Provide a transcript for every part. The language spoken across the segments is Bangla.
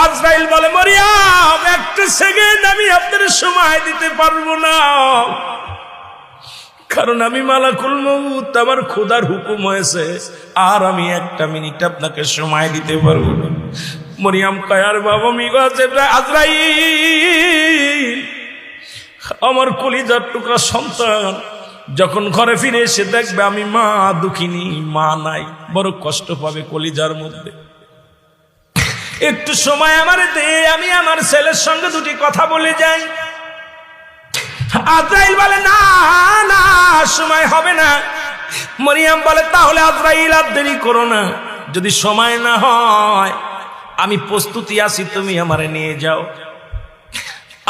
আজরাইল বলে, মরিয়ম একটা সেকেন্ড আমি আপনার সময় দিতে পারবো না, কারণ আমি মালাকুল মউত, আমার খোদার হুকুম হয়েছে, আর আমি একটা মিনিট আপনাকে সময় দিতে পারবো না। মরিয়ম কয়, আর বাবা আজরাইল, আমার কলিজার টুকরা সন্তান যখন ঘরে ফিরে এসে দেখবে আমি মা দুঃখিনী, মা নাই, বড় কষ্ট পাবে কলিজার মধ্যে। একটু সময় আমার দে, আমি আমার ছেলের সঙ্গে দুটি কথা বলে যাই। আজরাইল বলে, না না, সময় হবে না। মরিয়ম বলে, তাহলে আজরাইল আর দেরি করো না, যদি সময় না হয় আমি প্রস্তুতি আছি, তুমি আমারে নিয়ে যাও।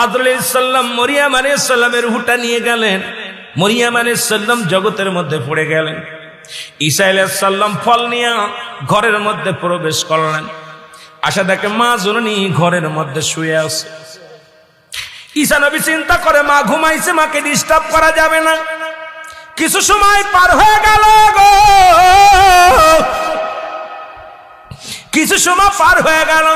আজরাইল আলাইহিস সালাম মরিয়ম আলাইহিস সালামের রূহটা নিয়ে গেলেন। মরিয়ম আলাইহিস সালাম জগতের মধ্যে পড়ে গেলেন। ঈসা আলাইহিস সালাম ফল নিয়ে ঘরের মধ্যে প্রবেশ করলেন। আশা দেখে মা জননী ঘরের মধ্যে শুয়ে আছে। ঈসা নবী চিন্তা করে, মা ঘুমাইছে, মাকে ডিস্টার্ব করা যাবে না। কিছু সময় পার হয়ে গেল গো, কিছু সময় পার হয়ে গেল।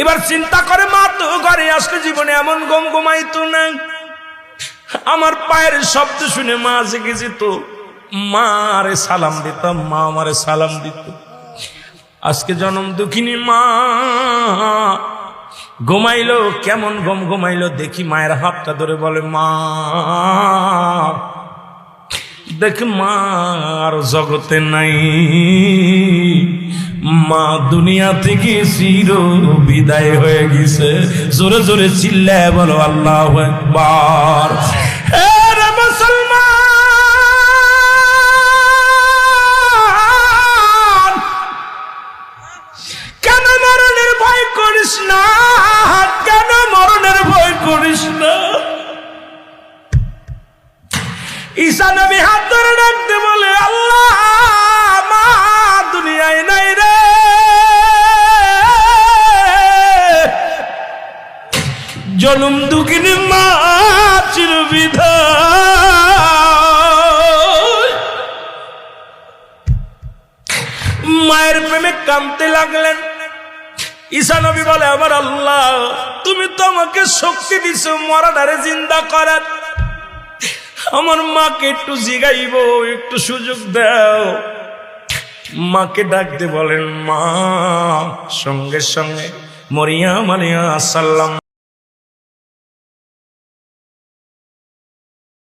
এবার চিন্তা করে, মা তো ঘরে আসলে জীবনে এমন গম ঘুমাইতো না। আমার পায়ের শব্দ শুনে মা জেগে যেত, মা আরে সালাম দিতাম, মা আমারে সালাম দিত। আজকে জনম দুঃখিনী মা ঘুমাইলো, কেমন গম ঘুমাইলো দেখি, মায়ের হাতটা ধরে বলে, মা দেখ, মা আর জগতে নাই, মা দুনিয়া থেকে চির বিদায় হয়ে গেছে। জোরে জোরে চিল্লায় বলো আল্লাহু আকবার। মুসলমান, কেন মরণের ভয় করিস না, কেন মরণের ভয় করিস না? ঈসা নবী হাত ধরে ডাকতে বলে, আল্লাহ, মা দুনিয়ায় নাই রে, জনম দুঃখিনী মা চির বিদায়। মায়ের প্রেমে কাঁদতে লাগলেন। ঈসা নবী বলে, আমার আল্লাহ, তুমি তো আমাকে শক্তি দিছো মরাদারে জিন্দা করার, আমার মাকে একটু জিগাইব, একটু সুযোগ দাও। মাকে ডাকতে বলেন, মা। সঙ্গে সঙ্গে মরিয়ম আলাইহিস সালাম